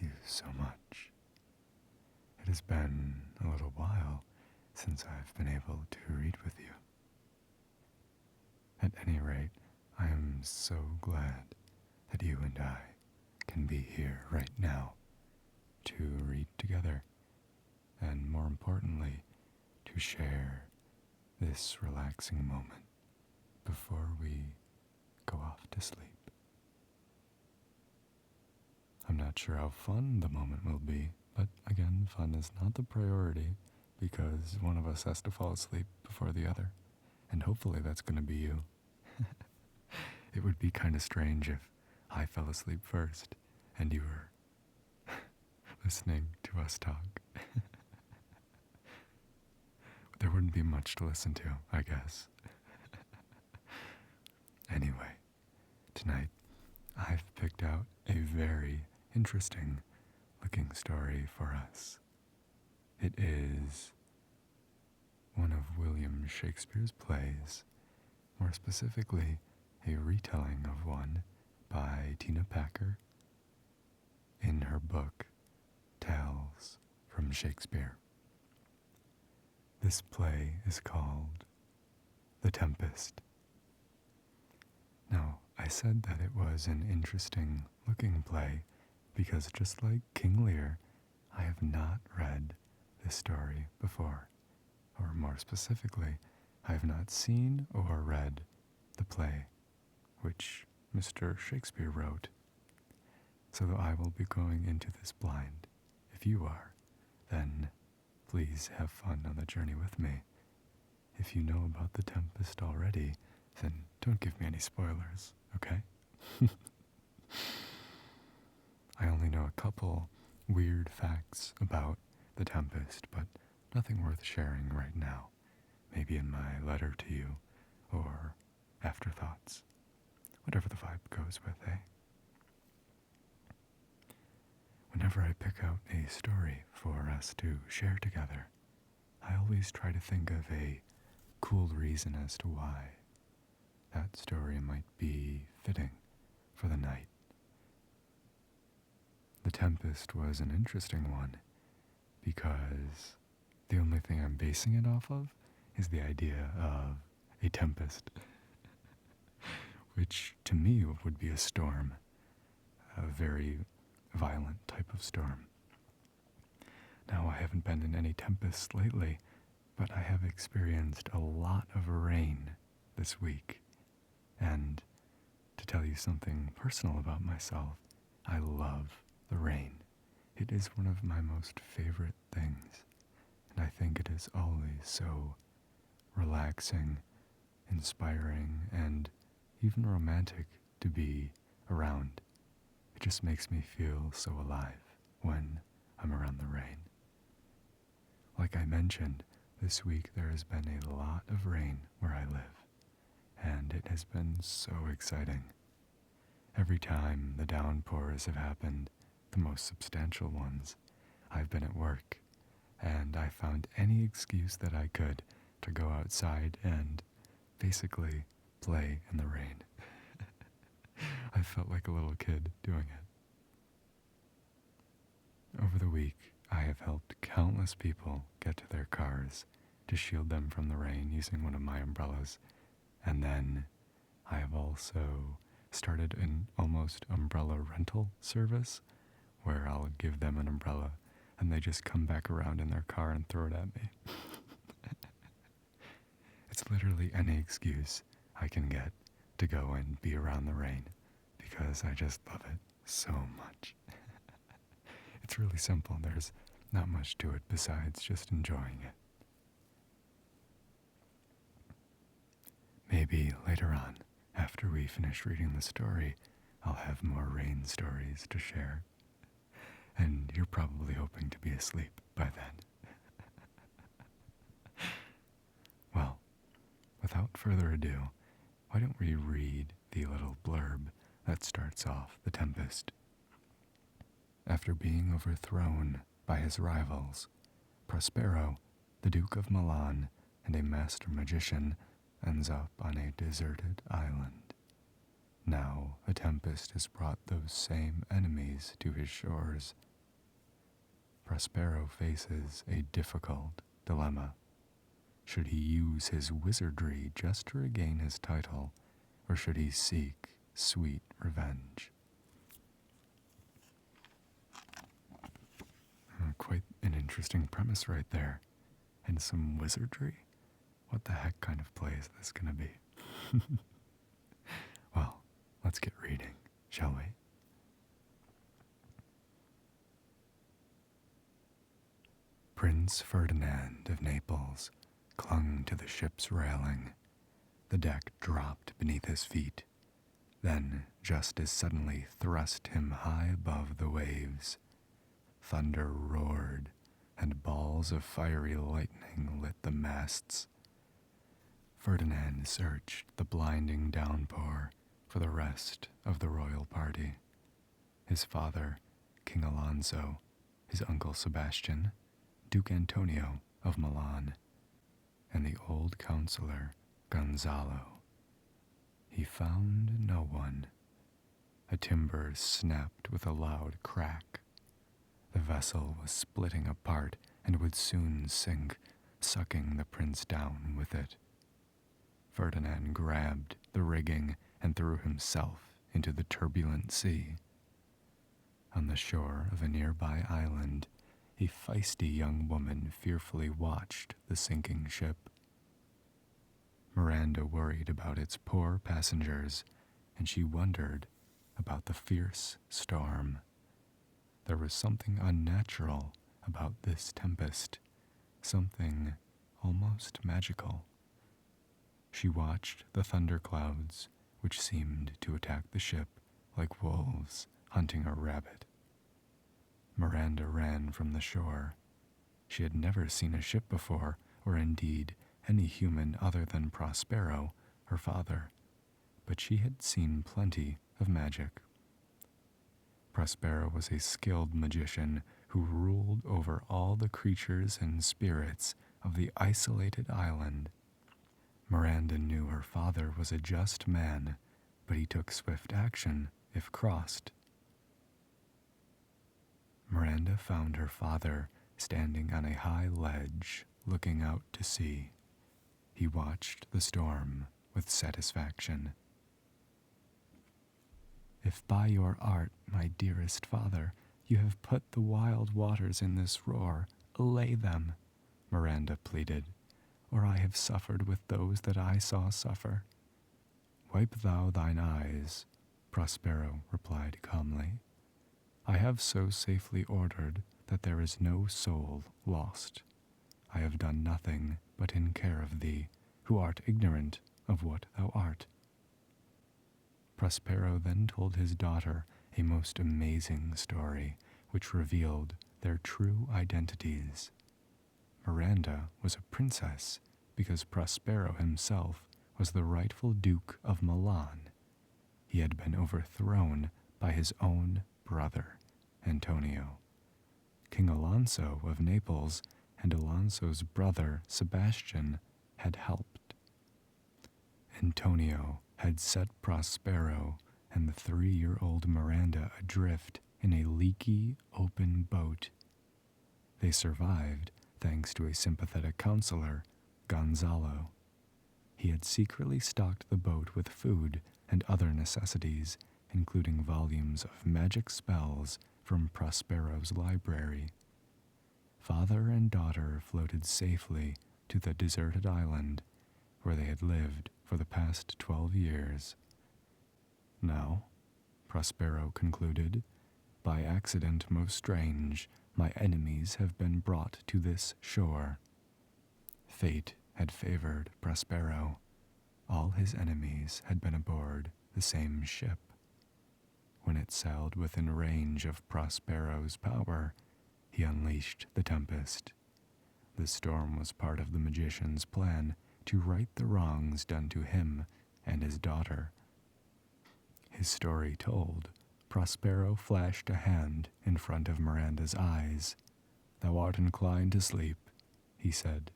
you so much. It has been a little while since I've been able to read with you. At any rate, I am so glad that you and I can be here right now to read together, and more importantly, to share this relaxing moment before we go off to sleep. I'm not sure how fun the moment will be, but again, fun is not the priority because one of us has to fall asleep before the other, and hopefully that's going to be you. It would be kind of strange if I fell asleep first and you were listening to us talk. There wouldn't be much to listen to, I guess. Anyway, tonight I've picked out a very interesting looking story for us. It is one of William Shakespeare's plays, more specifically a retelling of one by Tina Packer in her book Tales from Shakespeare. This play is called The Tempest. Now, I said that it was an interesting looking play because just like King Lear, I have not read this story before, or more specifically, I have not seen or read the play which Mr. Shakespeare wrote. So I will be going into this blind. If you are, then please have fun on the journey with me. If you know about The Tempest already, then don't give me any spoilers, okay? I only know a couple weird facts about The Tempest, but nothing worth sharing right now. Maybe in my letter to you, or Afterthoughts. Whatever the vibe goes with, eh? Whenever I pick out a story for us to share together, I always try to think of a cool reason as to why that story might be fitting for the night. The Tempest was an interesting one because the only thing I'm basing it off of is the idea of a tempest, which to me would be a storm, a very violent type of storm. Now, I haven't been in any tempests lately, but I have experienced a lot of rain this week. And to tell you something personal about myself, I love the rain. It is one of my most favorite things, and I think it is always so relaxing, inspiring, and even romantic to be around. It just makes me feel so alive when I'm around the rain. Like I mentioned, this week there has been a lot of rain where I live, and it has been so exciting. Every time the downpours have happened, the most substantial ones, I've been at work, and I found any excuse that I could to go outside and basically play in the rain. I felt like a little kid doing it. Over the week, I have helped countless people get to their cars to shield them from the rain using one of my umbrellas. And then I have also started an almost umbrella rental service where I'll give them an umbrella and they just come back around in their car and throw it at me. It's literally any excuse I can get to go and be around the rain because I just love it so much. It's really simple. There's not much to it besides just enjoying it. Maybe later on, after we finish reading the story, I'll have more rain stories to share. And you're probably hoping to be asleep by then. Well, without further ado, why don't we read the little blurb that starts off The Tempest. After being overthrown by his rivals, Prospero, the Duke of Milan, and a master magician, ends up on a deserted island. Now a tempest has brought those same enemies to his shores, Prospero faces a difficult dilemma. Should he use his wizardry just to regain his title, or should he seek sweet revenge? Quite an interesting premise right there. And some wizardry? What the heck kind of play is this going to be? Well, let's get reading, shall we? Prince Ferdinand of Naples clung to the ship's railing. The deck dropped beneath his feet, then just as suddenly thrust him high above the waves. Thunder roared, and balls of fiery lightning lit the masts. Ferdinand searched the blinding downpour for the rest of the royal party. His father, King Alonso, his uncle Sebastian, Duke Antonio of Milan, and the old counselor, Gonzalo. He found no one. A timber snapped with a loud crack. The vessel was splitting apart and would soon sink, sucking the prince down with it. Ferdinand grabbed the rigging and threw himself into the turbulent sea. On the shore of a nearby island, a feisty young woman fearfully watched the sinking ship. Miranda worried about its poor passengers, and she wondered about the fierce storm. There was something unnatural about this tempest, something almost magical. She watched the thunderclouds, which seemed to attack the ship like wolves hunting a rabbit. Miranda ran from the shore. She had never seen a ship before, or indeed any human other than Prospero, her father, but she had seen plenty of magic. Prospero was a skilled magician who ruled over all the creatures and spirits of the isolated island. Miranda knew her father was a just man, but he took swift action if crossed. Miranda found her father standing on a high ledge, looking out to sea. He watched the storm with satisfaction. "If by your art, my dearest father, you have put the wild waters in this roar, allay them," Miranda pleaded, "or I have suffered with those that I saw suffer." "Wipe thou thine eyes," Prospero replied calmly. "I have so safely ordered that there is no soul lost. I have done nothing but in care of thee, who art ignorant of what thou art." Prospero then told his daughter a most amazing story, which revealed their true identities. Miranda was a princess because Prospero himself was the rightful Duke of Milan. He had been overthrown by his own brother, Antonio. King Alonso of Naples and Alonso's brother, Sebastian, had helped. Antonio had set Prospero and the 3-year-old Miranda adrift in a leaky, open boat. They survived thanks to a sympathetic counselor, Gonzalo. He had secretly stocked the boat with food and other necessities, including volumes of magic spells from Prospero's library. Father and daughter floated safely to the deserted island, where they had lived for the past 12 years. "Now," Prospero concluded, "by accident most strange, my enemies have been brought to this shore." Fate had favored Prospero. All his enemies had been aboard the same ship. When it sailed within range of Prospero's power, he unleashed the Tempest. The storm was part of the magician's plan to right the wrongs done to him and his daughter. His story told, Prospero flashed a hand in front of Miranda's eyes. "Thou art inclined to sleep," he said.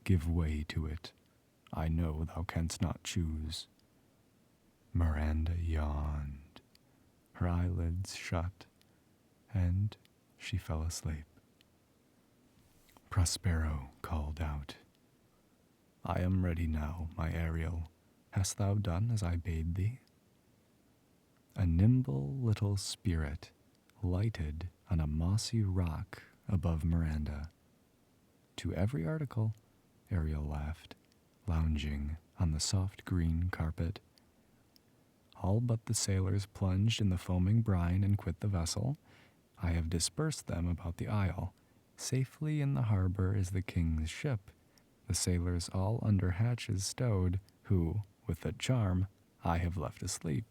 "Give way to it. I know thou canst not choose." Miranda yawned. Her eyelids shut, and she fell asleep. Prospero called out, I am ready now, my Ariel. Hast thou done as I bade thee? A nimble little spirit lighted on a mossy rock above Miranda. To every article, Ariel laughed, lounging on the soft green carpet. All but the sailors plunged in the foaming brine and quit the vessel. I have dispersed them about the isle. Safely in the harbor is the king's ship, the sailors all under hatches stowed, who, with a charm, I have left asleep.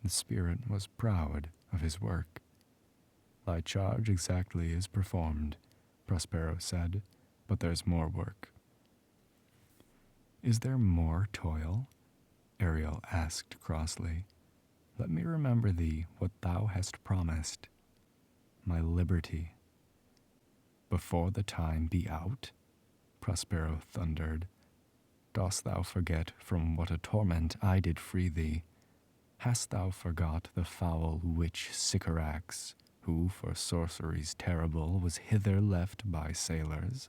The spirit was proud of his work. Thy charge exactly is performed, Prospero said, but there's more work. Is there more toil? Ariel asked crossly. Let me remember thee what thou hast promised. My liberty. Before the time be out? Prospero thundered. Dost thou forget from what a torment I did free thee? Hast thou forgot the foul witch Sycorax, who for sorceries terrible was hither left by sailors?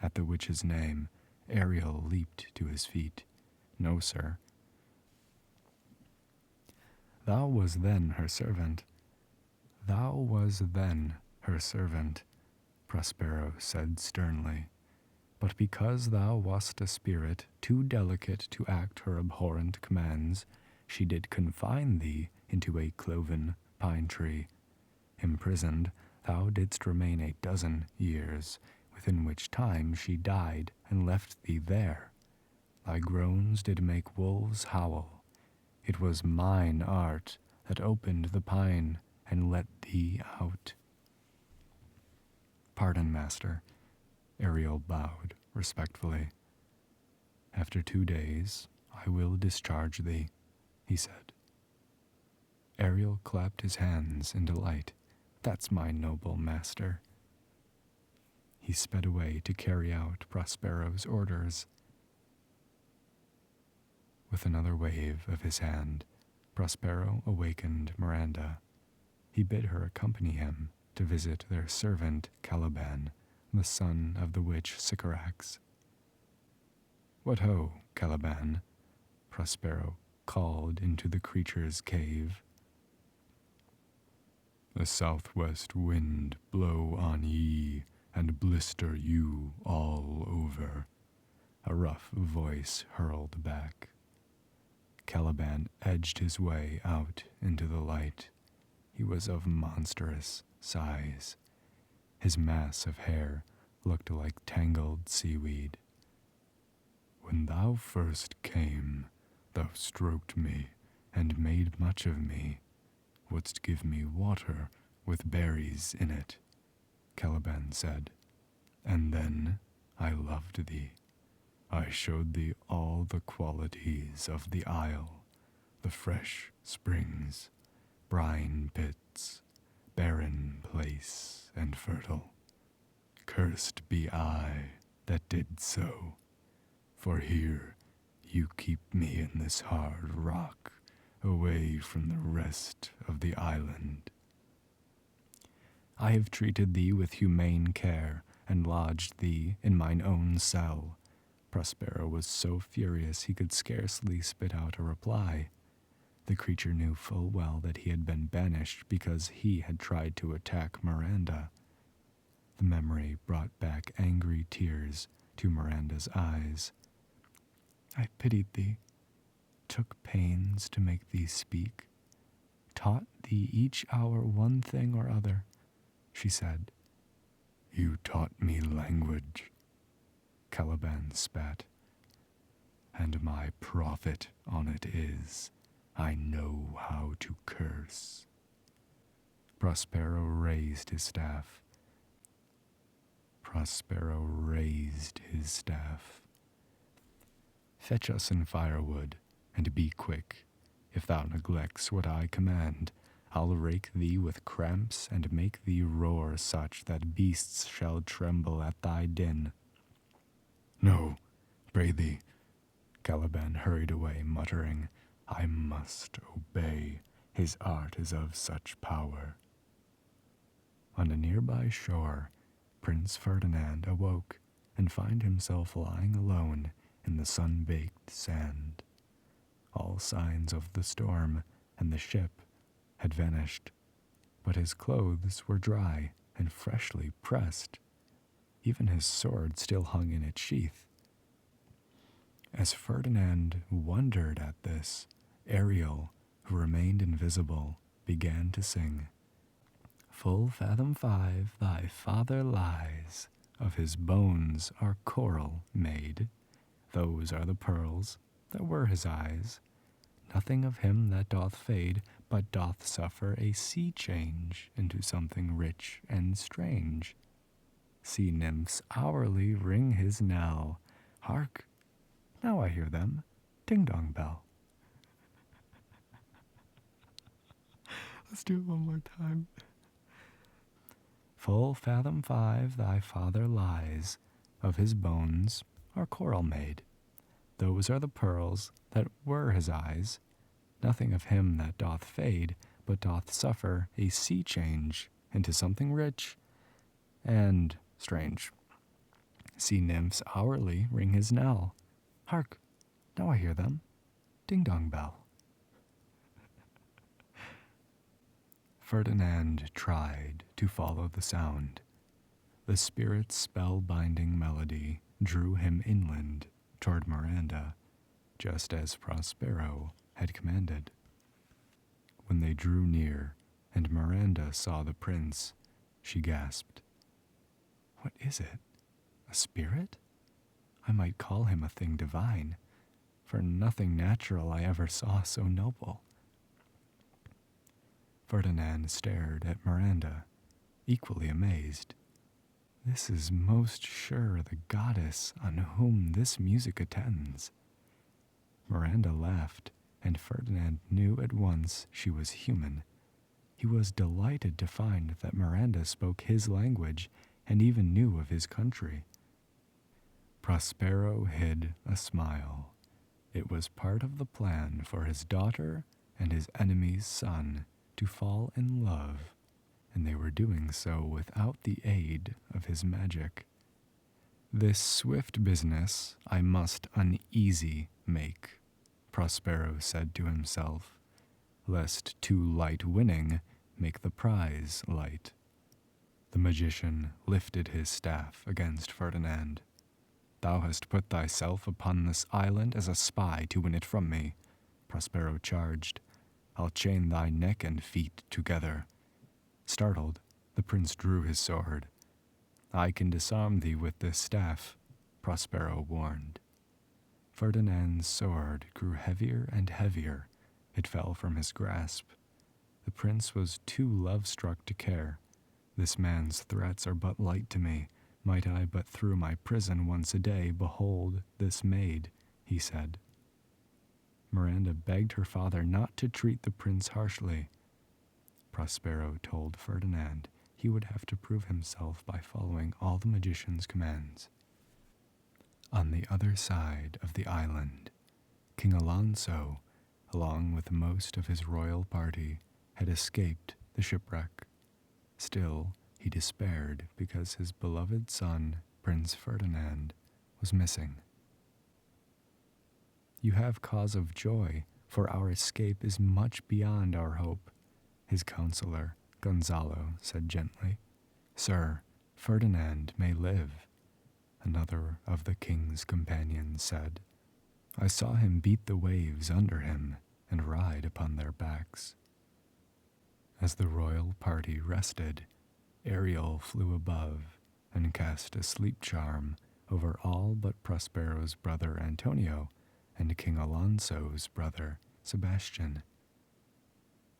At the witch's name, Ariel leaped to his feet. No, sir. Thou was then her servant. Thou was then her servant, Prospero said sternly. But because thou wast a spirit too delicate to act her abhorrent commands, she did confine thee into a cloven pine tree. Imprisoned, thou didst remain 12 years, within which time she died and left thee there. Thy groans did make wolves howl. It was mine art that opened the pine and let thee out. Pardon, master. Ariel bowed respectfully. After 2 days, I will discharge thee, he said. Ariel clapped his hands in delight. That's my noble master. He sped away to carry out Prospero's orders. With another wave of his hand, Prospero awakened Miranda. He bid her accompany him to visit their servant Caliban, the son of the witch Sycorax. What ho, Caliban, Prospero called into the creature's cave. The southwest wind blow on ye, and blister you all over, a rough voice hurled back. Caliban edged his way out into the light. He was of monstrous size. His mass of hair looked like tangled seaweed. When thou first came, thou stroked me and made much of me. Wouldst give me water with berries in it, Caliban said. And then I loved thee. I showed thee all the qualities of the isle, the fresh springs, brine pits, barren place and fertile. Cursed be I that did so, for here you keep me in this hard rock, away from the rest of the island. I have treated thee with humane care, and lodged thee in mine own cell. Prospero was so furious he could scarcely spit out a reply. The creature knew full well that he had been banished because he had tried to attack Miranda. The memory brought back angry tears to Miranda's eyes. I pitied thee, took pains to make thee speak, taught thee each hour one thing or other, she said. You taught me language, Caliban spat, and my profit on it is, I know how to curse. Prospero raised his staff. Fetch us some firewood, and be quick. If thou neglects what I command, I'll rake thee with cramps and make thee roar such that beasts shall tremble at thy din. No, pray thee. Caliban hurried away, muttering, I must obey. His art is of such power. On a nearby shore, Prince Ferdinand awoke and found himself lying alone in the sun-baked sand. All signs of the storm and the ship had vanished, but his clothes were dry and freshly pressed. Even his sword still hung in its sheath. As Ferdinand wondered at this, Ariel, who remained invisible, began to sing. Full fathom 5 thy father lies, of his bones are coral made. Those are the pearls that were his eyes. Nothing of him that doth fade, but doth suffer a sea change into something rich and strange. Sea nymphs hourly ring his knell. Hark! Now I hear them, ding-dong bell. Let's do it one more time. Full fathom 5 thy father lies, of his bones are coral made. Those are the pearls that were his eyes. Nothing of him that doth fade, but doth suffer a sea change into something rich and strange. Sea nymphs hourly ring his knell. Hark! Now I hear them, ding-dong bell. Ferdinand tried to follow the sound. The spirit's spell-binding melody drew him inland toward Miranda, just as Prospero had commanded. When they drew near, and Miranda saw the prince, she gasped. What is it? A spirit? I might call him a thing divine, for nothing natural I ever saw so noble. Ferdinand stared at Miranda, equally amazed. This is most sure the goddess on whom this music attends. Miranda laughed, and Ferdinand knew at once she was human. He was delighted to find that Miranda spoke his language and even knew of his country. Prospero hid a smile. It was part of the plan for his daughter and his enemy's son to fall in love, and they were doing so without the aid of his magic. This swift business I must uneasy make, Prospero said to himself, lest too light winning make the prize light. The magician lifted his staff against Ferdinand. Thou hast put thyself upon this island as a spy to win it from me, Prospero charged. I'll chain thy neck and feet together. Startled, the prince drew his sword. I can disarm thee with this staff, Prospero warned. Ferdinand's sword grew heavier and heavier. It fell from his grasp. The prince was too love-struck to care. This man's threats are but light to me. Might I but through my prison once a day behold this maid, he said. Miranda begged her father not to treat the prince harshly. Prospero told Ferdinand he would have to prove himself by following all the magician's commands. On the other side of the island, King Alonso, along with most of his royal party, had escaped the shipwreck. Still, he despaired because his beloved son, Prince Ferdinand, was missing. You have cause of joy, for our escape is much beyond our hope, his counselor, Gonzalo, said gently. Sir, Ferdinand may live, another of the king's companions said. I saw him beat the waves under him and ride upon their backs. As the royal party rested, Ariel flew above and cast a sleep charm over all but Prospero's brother Antonio and King Alonso's brother Sebastian.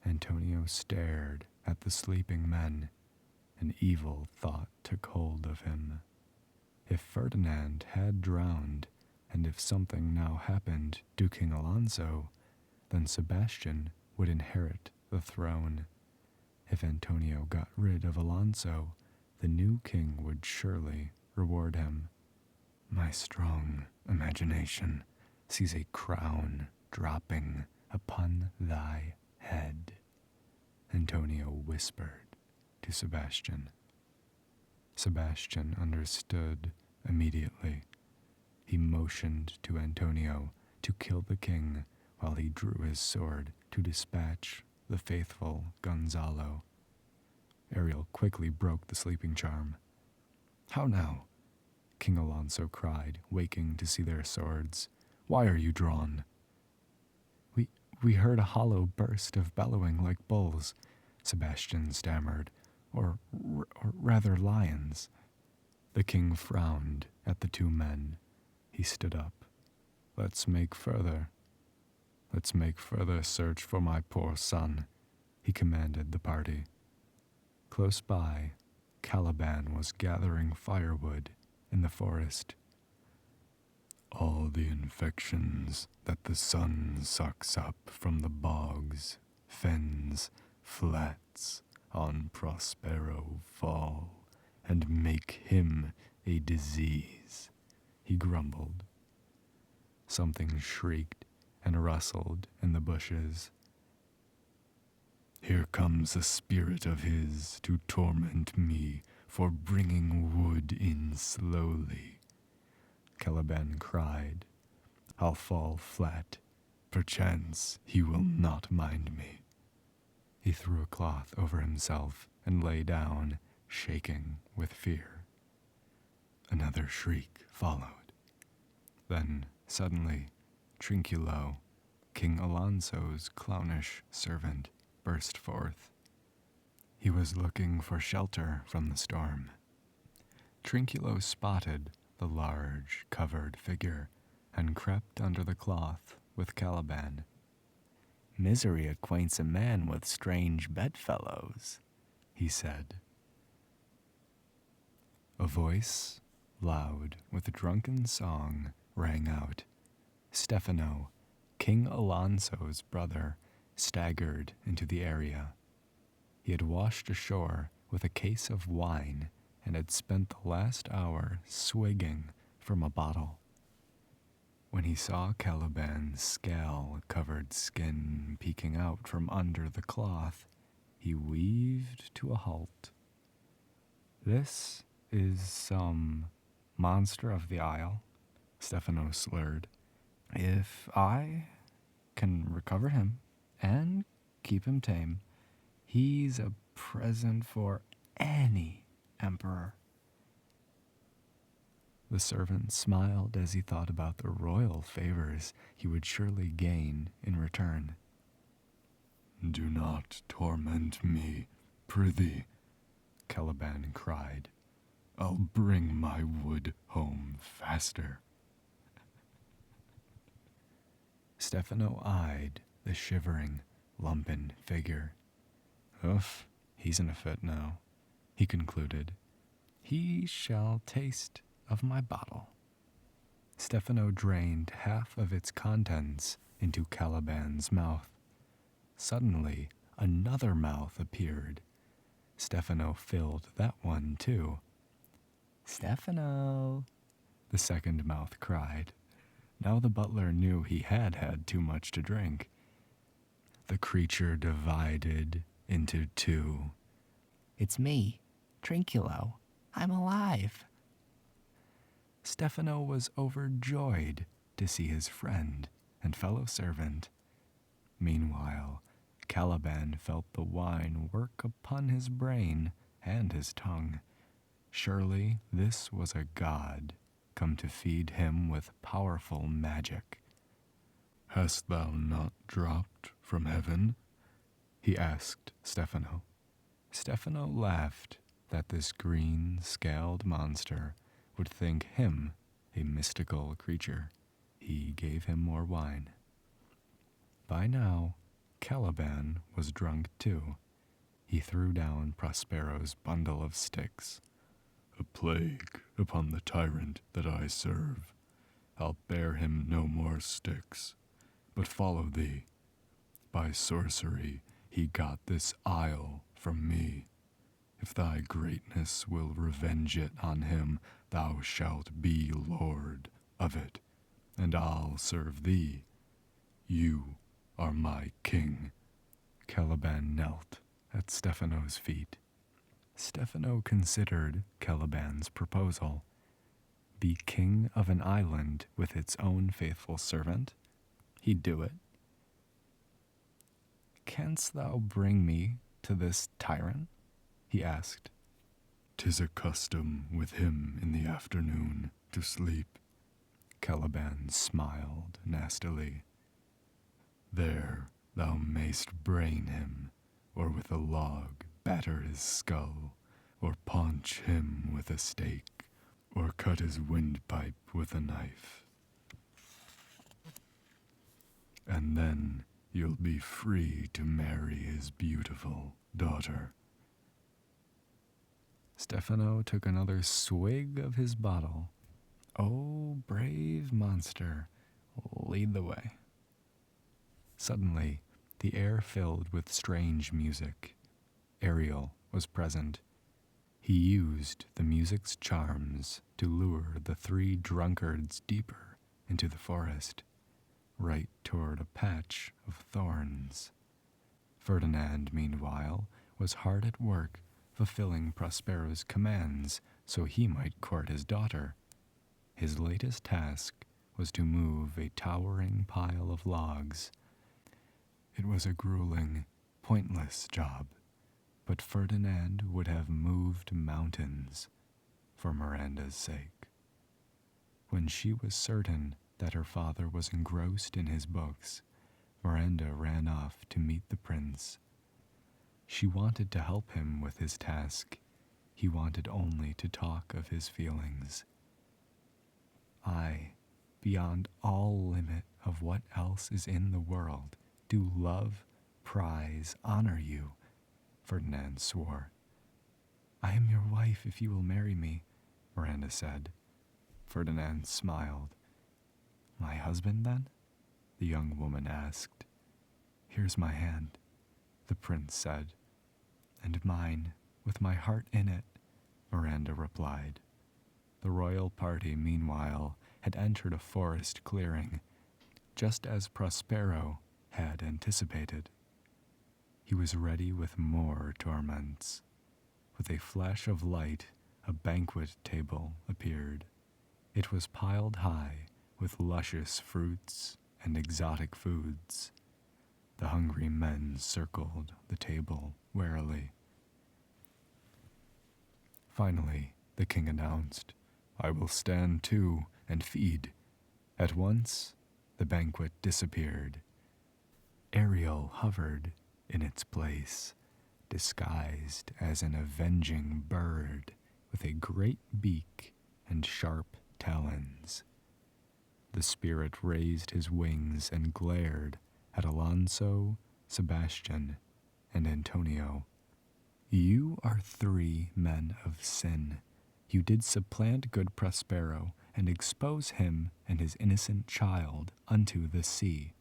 Antonio stared at the sleeping men. An evil thought took hold of him. If Ferdinand had drowned, and if something now happened to King Alonso, then Sebastian would inherit the throne. If Antonio got rid of Alonso, the new king would surely reward him. My strong imagination sees a crown dropping upon thy head, Antonio whispered to Sebastian. Sebastian understood immediately. He motioned to Antonio to kill the king while he drew his sword to dispatch the faithful Gonzalo. Ariel quickly broke the sleeping charm. "How now?" King Alonso cried, waking to see their swords. "Why are you drawn?" We heard a hollow burst of bellowing like bulls," Sebastian stammered, or rather lions. The king frowned at the two men. He stood up. Let's make further search for my poor son," he commanded the party. Close by, Caliban was gathering firewood in the forest. "All the infections that the sun sucks up from the bogs, fens, flats on Prospero fall and make him a disease," he grumbled. Something shrieked and rustled in the bushes. "Here comes a spirit of his to torment me for bringing wood in slowly," Caliban cried. "I'll fall flat. Perchance he will not mind me." He threw a cloth over himself and lay down, shaking with fear. Another shriek followed. Then, suddenly, Trinculo, King Alonso's clownish servant, burst forth. He was looking for shelter from the storm. Trinculo spotted the large, covered figure and crept under the cloth with Caliban. "Misery acquaints a man with strange bedfellows," he said. A voice, loud with drunken song, rang out. Stefano, King Alonso's brother, staggered into the area. He had washed ashore with a case of wine and had spent the last hour swigging from a bottle. When he saw Caliban's scale-covered skin peeking out from under the cloth, he weaved to a halt. "This is some monster of the Isle," Stefano slurred. "If I can recover him and keep him tame, he's a present for any emperor." The servant smiled as he thought about the royal favors he would surely gain in return. "Do not torment me, prithee," Caliban cried. "I'll bring my wood home faster." Stefano eyed the shivering, lumpen figure. "Oof, he's in a fit now," he concluded. "He shall taste of my bottle." Stefano drained half of its contents into Caliban's mouth. Suddenly, another mouth appeared. Stefano filled that one too. "Stefano," the second mouth cried. Now the butler knew he had had too much to drink. The creature divided into two. "It's me, Trinculo. I'm alive." Stefano was overjoyed to see his friend and fellow servant. Meanwhile, Caliban felt the wine work upon his brain and his tongue. Surely this was a god come to feed him with powerful magic. "Hast thou not dropped from heaven?" he asked Stefano. Stefano laughed that this green, scaled monster would think him a mystical creature. He gave him more wine. By now, Caliban was drunk too. He threw down Prospero's bundle of sticks. "A plague upon the tyrant that I serve. I'll bear him no more sticks, but follow thee. By sorcery he got this isle from me. If thy greatness will revenge it on him, thou shalt be lord of it, and I'll serve thee. You are my king." Caliban knelt at Stefano's feet. Stefano considered Caliban's proposal. Be king of an island with its own faithful servant? He'd do it. Canst thou bring me to this tyrant? He asked. 'Tis a custom with him in the afternoon to sleep. Caliban smiled nastily. There thou mayst brain him, or with a log batter his skull, or paunch him with a stake, or cut his windpipe with a knife. And then you'll be free to marry his beautiful daughter. Stefano took another swig of his bottle. Oh, brave monster, lead the way. Suddenly, the air filled with strange music. Ariel was present. He used the music's charms to lure the three drunkards deeper into the forest, right toward a patch of thorns. Ferdinand, meanwhile, was hard at work fulfilling Prospero's commands so he might court his daughter. His latest task was to move a towering pile of logs. It was a grueling, pointless job, but Ferdinand would have moved mountains for Miranda's sake. When she was certain that her father was engrossed in his books, Miranda ran off to meet the prince. She wanted to help him with his task. He wanted only to talk of his feelings. I, beyond all limit of what else is in the world, do love, prize, honor you, Ferdinand swore. I am your wife if you will marry me, Miranda said. Ferdinand smiled. My husband, then? The young woman asked. Here's my hand, the prince said. And mine, with my heart in it, Miranda replied. The royal party, meanwhile, had entered a forest clearing, just as Prospero had anticipated. He was ready with more torments. With a flash of light, a banquet table appeared. It was piled high with luscious fruits and exotic foods. The hungry men circled the table warily. Finally, the king announced, I will stand too and feed. At once, the banquet disappeared. Ariel hovered in its place, disguised as an avenging bird with a great beak and sharp talons. The spirit raised his wings and glared at Alonso, Sebastian, and Antonio. You are three men of sin. You did supplant good Prospero and expose him and his innocent child unto the sea.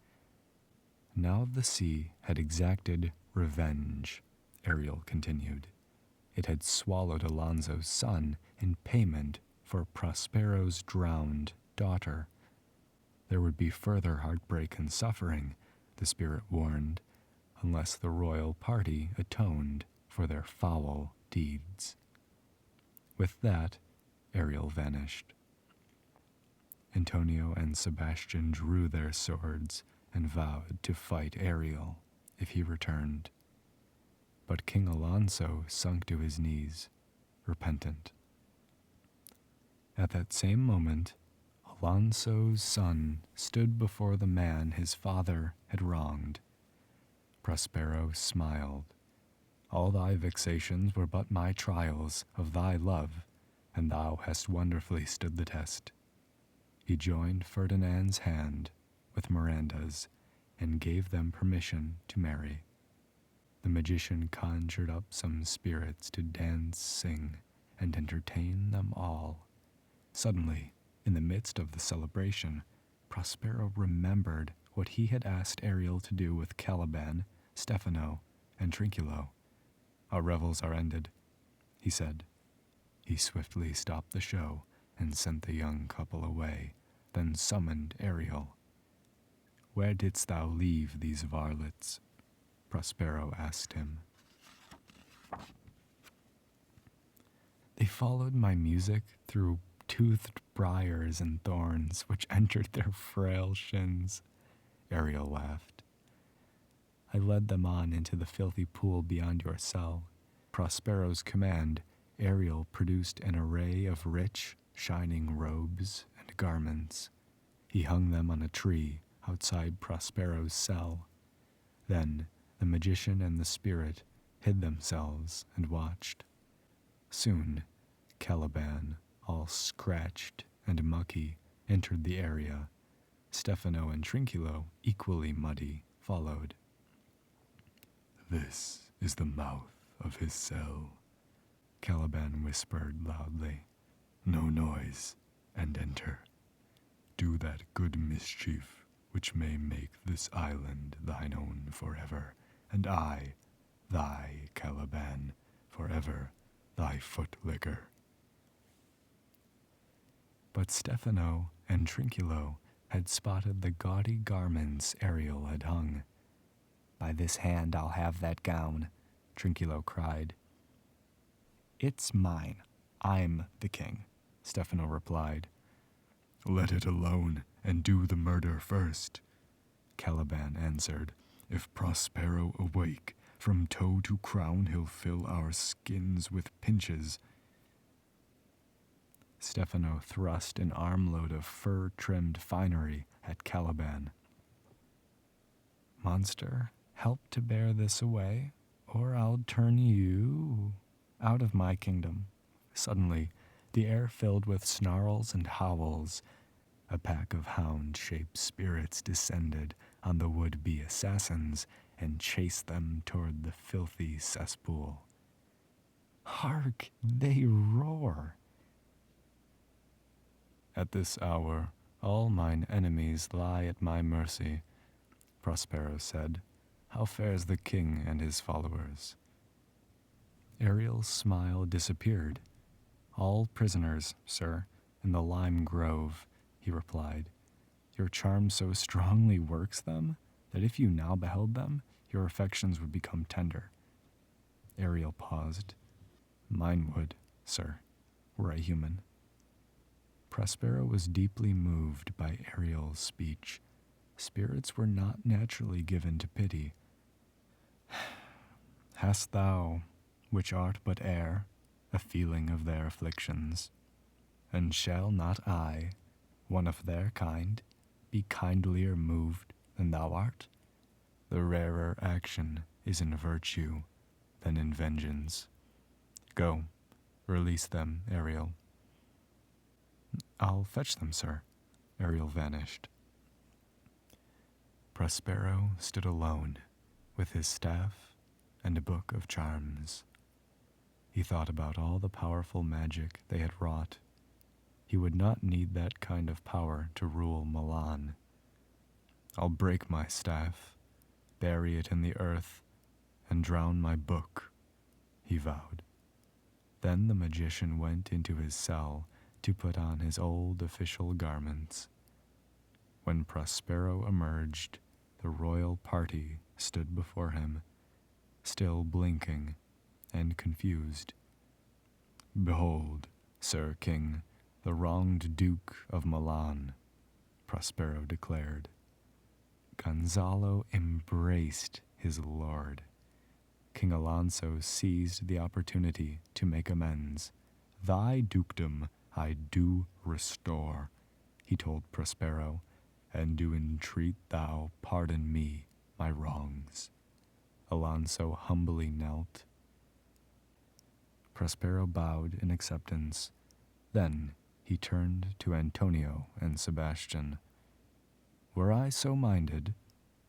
Now the sea had exacted revenge, Ariel continued. It had swallowed Alonso's son in payment for Prospero's drowned daughter. There would be further heartbreak and suffering, the spirit warned, unless the royal party atoned for their foul deeds. With that, Ariel vanished. Antonio and Sebastian drew their swords and vowed to fight Ariel if he returned. But King Alonso sunk to his knees, repentant. At that same moment, Alonso's son stood before the man his father had wronged. Prospero smiled. All thy vexations were but my trials of thy love, and thou hast wonderfully stood the test. He joined Ferdinand's hand with Miranda's and gave them permission to marry. The magician conjured up some spirits to dance, sing, and entertain them all. Suddenly, in the midst of the celebration, Prospero remembered what he had asked Ariel to do with Caliban, Stefano, and Trinculo. Our revels are ended, he said. He swiftly stopped the show and sent the young couple away, then summoned Ariel. Where didst thou leave these varlets? Prospero asked him. They followed my music through toothed briars and thorns, which entered their frail shins. Ariel laughed. I led them on into the filthy pool beyond your cell. Prospero's command, Ariel produced an array of rich, shining robes and garments. He hung them on a tree outside Prospero's cell. Then the magician and the spirit hid themselves and watched. Soon, Caliban, all scratched and mucky, entered the area. Stefano and Trinculo, equally muddy, followed. "This is the mouth of his cell," Caliban whispered loudly. "No noise, and enter. Do that good mischief which may make this island thine own forever, and I, thy Caliban, forever thy foot-licker." But Stefano and Trinculo had spotted the gaudy garments Ariel had hung. "By this hand I'll have that gown," Trinculo cried. "It's mine. I'm the king," Stefano replied. "Let it alone, and do the murder first," Caliban answered. "If Prospero awake, from toe to crown he'll fill our skins with pinches." Stefano thrust an armload of fur-trimmed finery at Caliban. "Monster, help to bear this away, or I'll turn you out of my kingdom." Suddenly, the air filled with snarls and howls. A pack of hound-shaped spirits descended on the would-be assassins and chased them toward the filthy cesspool. "Hark, they roar!" "At this hour, all mine enemies lie at my mercy," Prospero said. "How fares the king and his followers?" Ariel's smile disappeared. "All prisoners, sir, in the lime grove," he replied. "Your charm so strongly works them that if you now beheld them, your affections would become tender." Ariel paused. "Mine would, sir, were I human." Prospero was deeply moved by Ariel's speech. Spirits were not naturally given to pity. "Hast thou, which art but air, a feeling of their afflictions? And shall not I, one of their kind, be kindlier moved than thou art? The rarer action is in virtue than in vengeance. Go, release them, Ariel." "I'll fetch them, sir." Ariel vanished. Prospero stood alone, with his staff and a book of charms. He thought about all the powerful magic they had wrought. He would not need that kind of power to rule Milan. "I'll break my staff, bury it in the earth, and drown my book," he vowed. Then the magician went into his cell to put on his old official garments. When Prospero emerged, the royal party stood before him, still blinking and confused. "Behold, Sir King, the wronged Duke of Milan," Prospero declared. Gonzalo embraced his lord. King Alonso seized the opportunity to make amends. "Thy dukedom I do restore," he told Prospero, "and do entreat thou pardon me my wrongs." Alonso humbly knelt. Prospero bowed in acceptance. Then he turned to Antonio and Sebastian. "Were I so minded,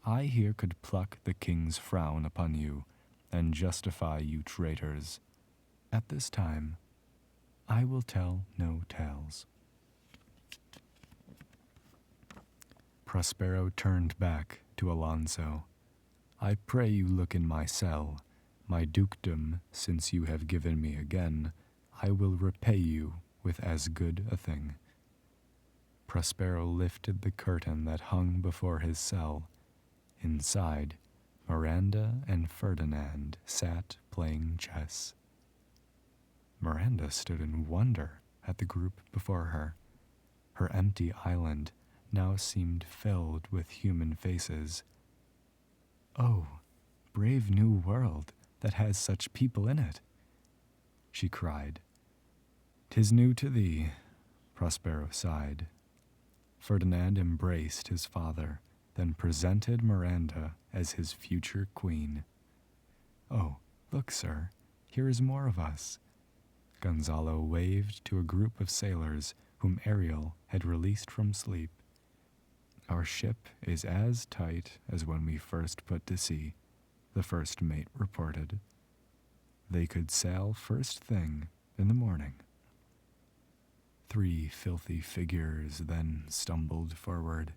I here could pluck the king's frown upon you and justify you traitors. At this time, I will tell no tales." Prospero turned back to Alonso. "I pray you look in my cell. My dukedom, since you have given me again, I will repay you with as good a thing." Prospero lifted the curtain that hung before his cell. Inside, Miranda and Ferdinand sat playing chess. Miranda stood in wonder at the group before her. Her empty island now seemed filled with human faces. "Oh, brave new world that has such people in it," she cried. "'Tis new to thee," Prospero sighed. Ferdinand embraced his father, then presented Miranda as his future queen. "Oh, look, sir, here is more of us." Gonzalo waved to a group of sailors whom Ariel had released from sleep. "Our ship is as tight as when we first put to sea," the first mate reported. They could sail first thing in the morning. 3 filthy figures then stumbled forward,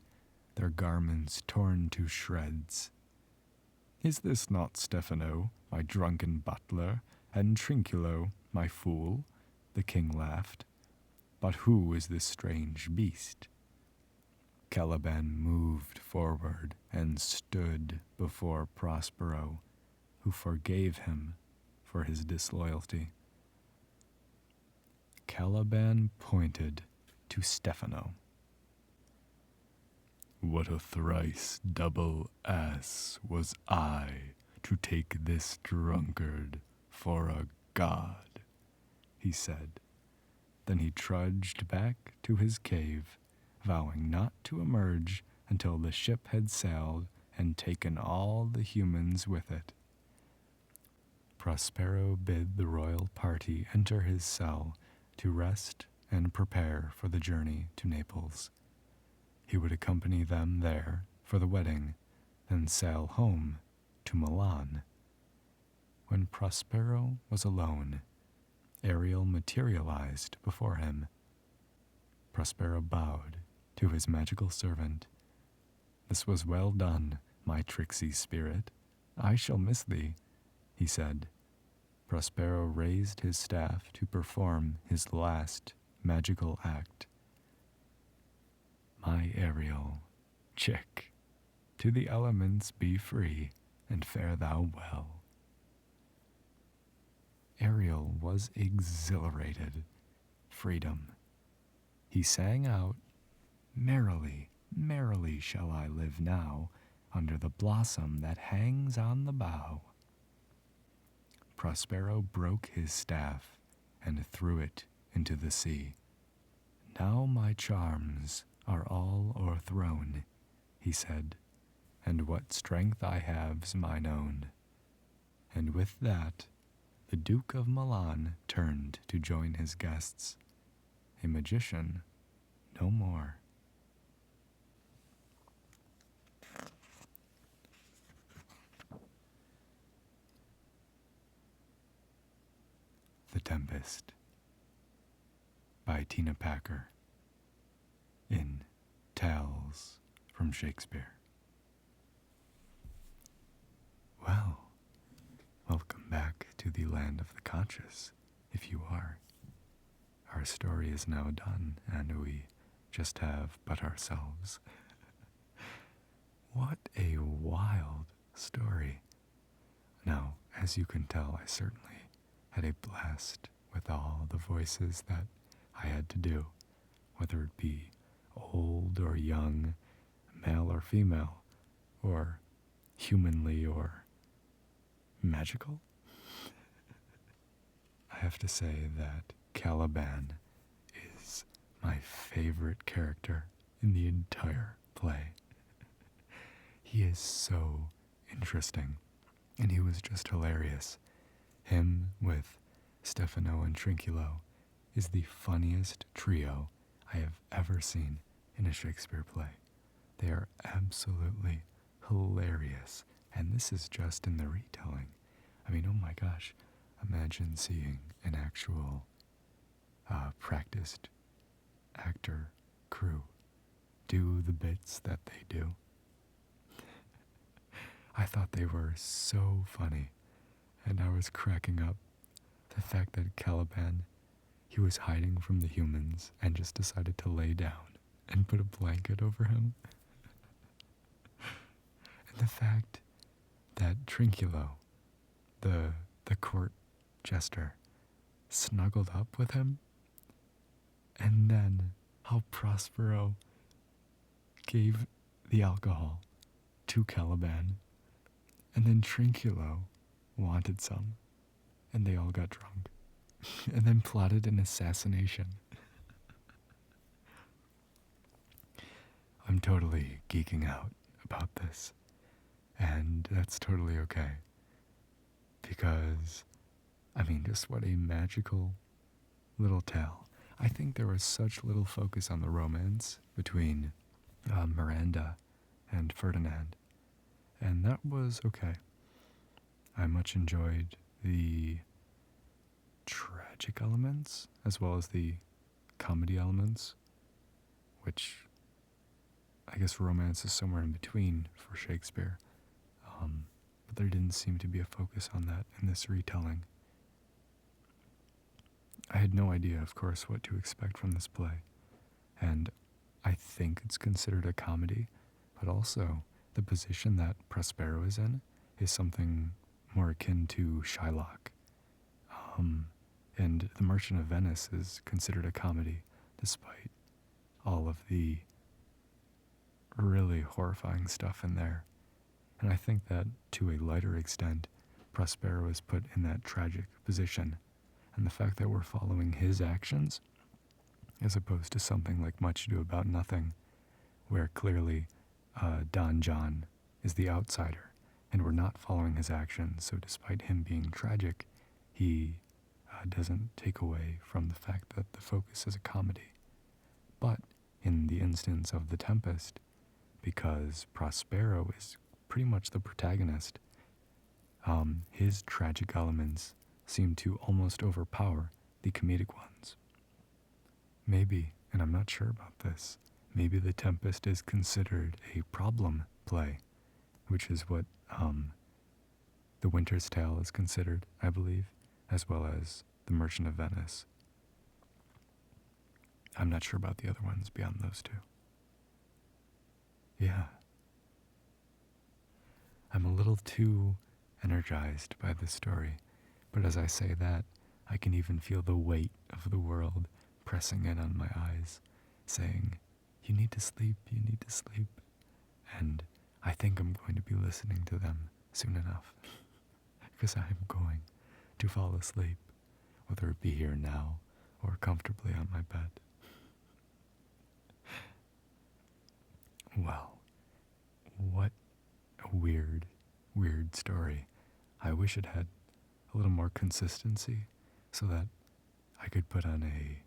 their garments torn to shreds. "Is this not Stefano, my drunken butler, and Trinculo, my fool?" the king laughed. "But who is this strange beast?" Caliban moved forward and stood before Prospero, who forgave him for his disloyalty. Caliban pointed to Stefano. "What a thrice double ass was I to take this drunkard for a god," he said. Then he trudged back to his cave, vowing not to emerge until the ship had sailed and taken all the humans with it. Prospero bid the royal party enter his cell to rest and prepare for the journey to Naples. He would accompany them there for the wedding, then sail home to Milan. When Prospero was alone, Ariel materialized before him. Prospero bowed to his magical servant. "This was well done, my tricksy spirit. I shall miss thee," he said. Prospero raised his staff to perform his last magical act. "My Ariel, chick, to the elements be free, and fare thou well." Ariel was exhilarated. Freedom. He sang out, "Merrily, merrily shall I live now, under the blossom that hangs on the bough." Prospero broke his staff and threw it into the sea. "Now my charms are all o'erthrown," he said, "and what strength I have's mine own." And with that, the Duke of Milan turned to join his guests. A magician no more. The Tempest by Tina Packer in Tales from Shakespeare. Well, welcome back to the land of the conscious, if you are. Our story is now done, and we just have but ourselves. What a wild story. Now, as you can tell, I certainly had a blast with all the voices that I had to do, whether it be old or young, male or female, or humanly or magical. I have to say that Caliban is my favorite character in the entire play. He is so interesting, and he was just hilarious. Him with Stefano and Trinculo is the funniest trio I have ever seen in a Shakespeare play. They are absolutely hilarious, and this is just in the retelling. I mean, oh my gosh, imagine seeing an actual practiced actor crew do the bits that they do. I thought they were so funny, and I was cracking up. The fact that Caliban, he was hiding from the humans and just decided to lay down and put a blanket over him. And the fact that Trinculo, the court jester, snuggled up with him. And then how Prospero gave the alcohol to Caliban, and then Trinculo wanted some, and they all got drunk, and then plotted an assassination. I'm totally geeking out about this, and that's totally okay, because, just what a magical little tale. I think there was such little focus on the romance between Miranda and Ferdinand, and that was okay. I much enjoyed the tragic elements as well as the comedy elements, which I guess romance is somewhere in between for Shakespeare, but there didn't seem to be a focus on that in this retelling. I had no idea, of course, what to expect from this play, and I think it's considered a comedy, but also the position that Prospero is in is something more akin to Shylock. And The Merchant of Venice is considered a comedy, despite all of the really horrifying stuff in there. And I think that, to a lighter extent, Prospero is put in that tragic position, and the fact that we're following his actions, as opposed to something like Much Ado About Nothing, where clearly Don John is the outsider, and we're not following his actions, so despite him being tragic, he doesn't take away from the fact that the focus is a comedy. But in the instance of The Tempest, because Prospero is pretty much the protagonist, his tragic elements seem to almost overpower the comedic ones. Maybe, and I'm not sure about this, maybe The Tempest is considered a problem play, which is what The Winter's Tale is considered, I believe, as well as The Merchant of Venice. I'm not sure about the other ones beyond those two. Yeah. I'm a little too energized by this story, but as I say that, I can even feel the weight of the world pressing in on my eyes, saying, "You need to sleep, you need to sleep." And I think I'm going to be listening to them soon enough, because I'm going to fall asleep, whether it be here now or comfortably on my bed. Well, what a weird story. I wish it had a little more consistency so that I could put on a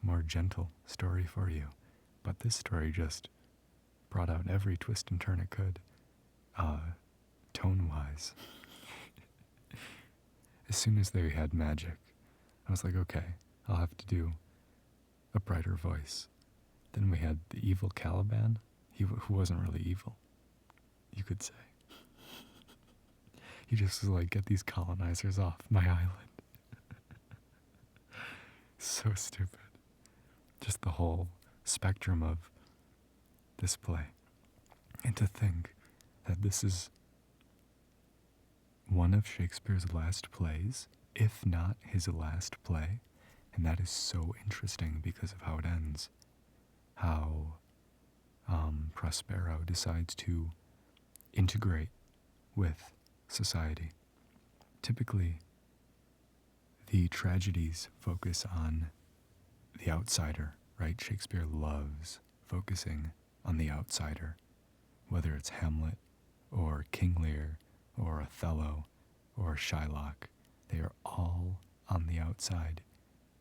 more gentle story for you. But this story just brought out every twist and turn it could, tone-wise. As soon as they had magic, I was like, okay, I'll have to do a brighter voice. Then we had the evil Caliban, who wasn't really evil, you could say. He just was like, get these colonizers off my island. So stupid. Just the whole spectrum of this play. And to think that this is one of Shakespeare's last plays, if not his last play, and that is so interesting because of how it ends. How Prospero decides to integrate with society. Typically, the tragedies focus on the outsider, right? Shakespeare loves focusing on the outsider, whether it's Hamlet or King Lear or Othello or Shylock. They are all on the outside.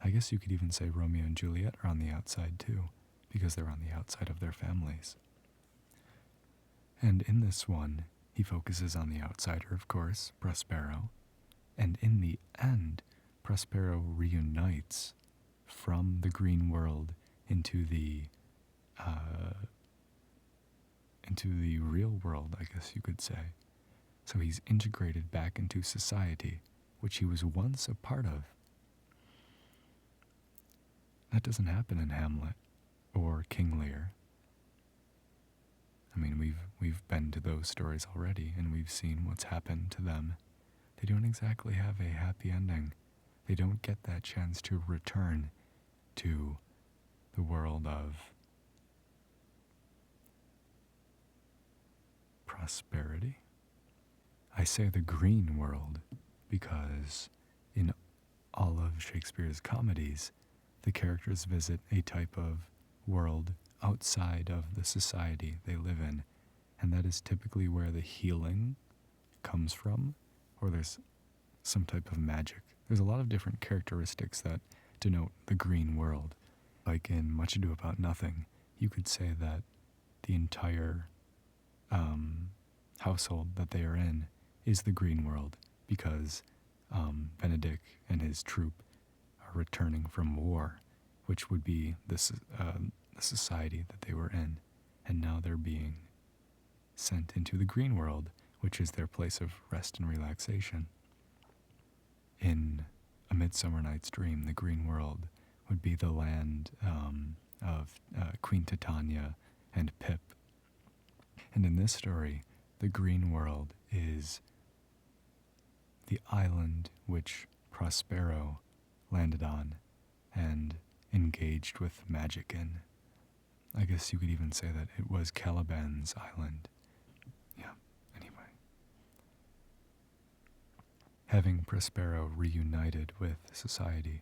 I guess you could even say Romeo and Juliet are on the outside too, because they're on the outside of their families. And in this one, he focuses on the outsider, of course, Prospero. And in the end, Prospero reunites from the green world into the real world, I guess you could say. So he's integrated back into society, which he was once a part of. That doesn't happen in Hamlet or King Lear. I mean, we've been to those stories already, and we've seen what's happened to them. They don't exactly have a happy ending. They don't get that chance to return to the world of prosperity. I say the green world because in all of Shakespeare's comedies, the characters visit a type of world outside of the society they live in, and that is typically where the healing comes from, or there's some type of magic. There's a lot of different characteristics that denote the green world. Like in Much Ado About Nothing, you could say that the entire household that they are in is the green world, because Benedict and his troop are returning from war, which would be the society that they were in, and now they're being sent into the green world, which is their place of rest and relaxation. In A Midsummer Night's Dream, the green world would be the land of Queen Titania and Pip. And in this story, the green world is the island which Prospero landed on and engaged with magic in. I guess you could even say that it was Caliban's island. Yeah, anyway. Having Prospero reunited with society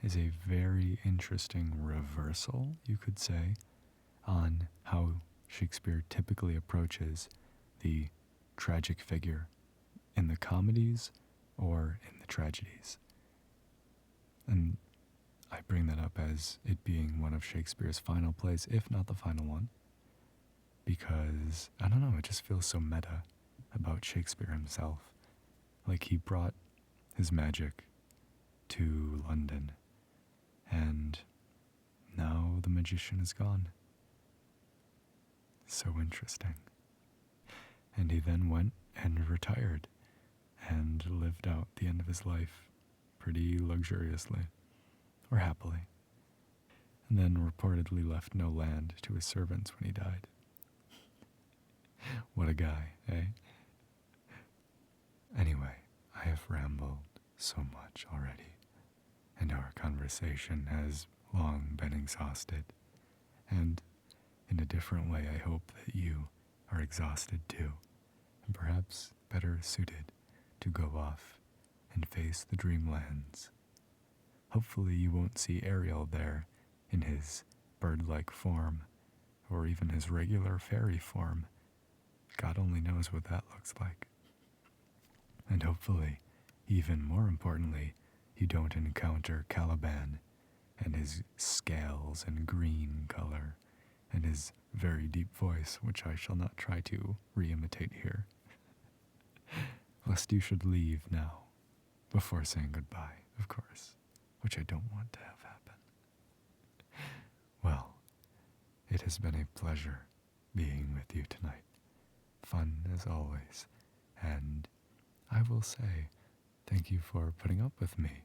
is a very interesting reversal, you could say, on how Shakespeare typically approaches the tragic figure in the comedies or in the tragedies. And I bring that up as it being one of Shakespeare's final plays, if not the final one, because, I don't know, it just feels so meta about Shakespeare himself. Like he brought his magic to London, and now the magician is gone. So interesting. And he then went and retired and lived out the end of his life pretty luxuriously, or happily, and then reportedly left no land to his servants when he died. What a guy, eh? Anyway, I have rambled so much already, and our conversation has long been exhausted, and in a different way I hope that you are exhausted too, and perhaps better suited to go off and face the dreamlands. Hopefully you won't see Ariel there in his bird-like form, or even his regular fairy form. God only knows what that looks like. And hopefully, even more importantly, you don't encounter Caliban and his scales and green color and his very deep voice, which I shall not try to re-imitate here, lest you should leave now, before saying goodbye, of course, which I don't want to have happen. Well, it has been a pleasure being with you tonight. Fun as always, and I will say thank you for putting up with me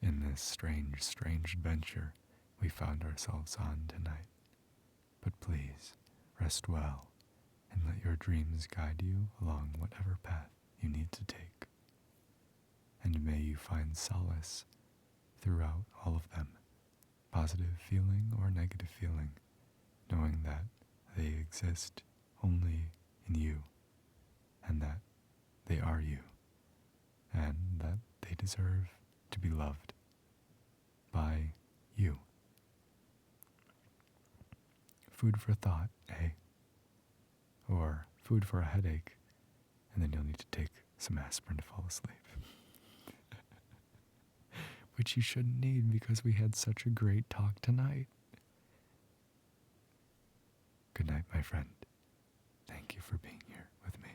in this strange, strange adventure we found ourselves on tonight. But please, rest well, and let your dreams guide you along whatever path you need to take. And may you find solace throughout all of them, positive feeling or negative feeling, knowing that they exist only in you, and that they are you, and that they deserve to be loved by you. Food for thought, eh? Or food for a headache, and then you'll need to take some aspirin to fall asleep. Which you shouldn't need because we had such a great talk tonight. Good night, my friend. Thank you for being here with me.